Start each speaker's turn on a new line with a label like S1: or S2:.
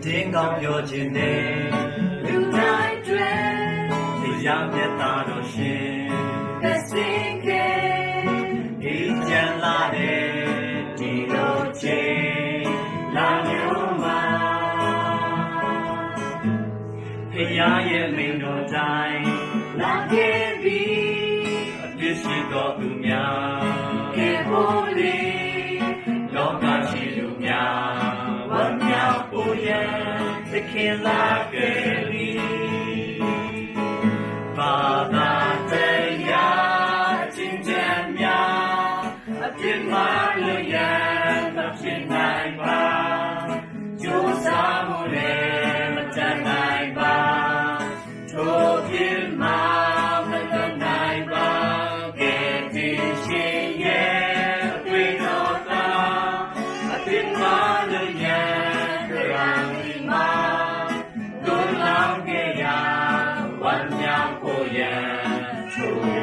S1: တင်းကောင်းပြောခြင်းနဲ့လူတိုင်းတွေတရားမြတ်တာတော်ရှင်သက်စင်ကေဒီကြံလာတဲ့ဒီလိုချင်းလာမျိုးမှာဖရာရဲ့မိန်တော်တိုင်းလာခဲ့ပြီအပြစ်ရှိတော်သူများကေဖို့လေလောကရှိလူများဝမ်းမြောက်ဖို့ရန်သခင်လာခဲ့ပြီဘာသာတရားအချင်းချမ်းများအပြစ်မှလွတ်ရန်မဖြစ်နိုင်ပါကြိုးစားမှုလည်းမတတ်နိုင်ပါထို့ဖြစ်မှမလွတ်နိုင်ပါကဲဒီရှိရဲ့အတွေ့တော်သာအပြစ်မှလွတ်ရန်ကြံဒီမှာဒုလောင်းခဲ့ရဝမ်းမြောက်ဖို့ရန်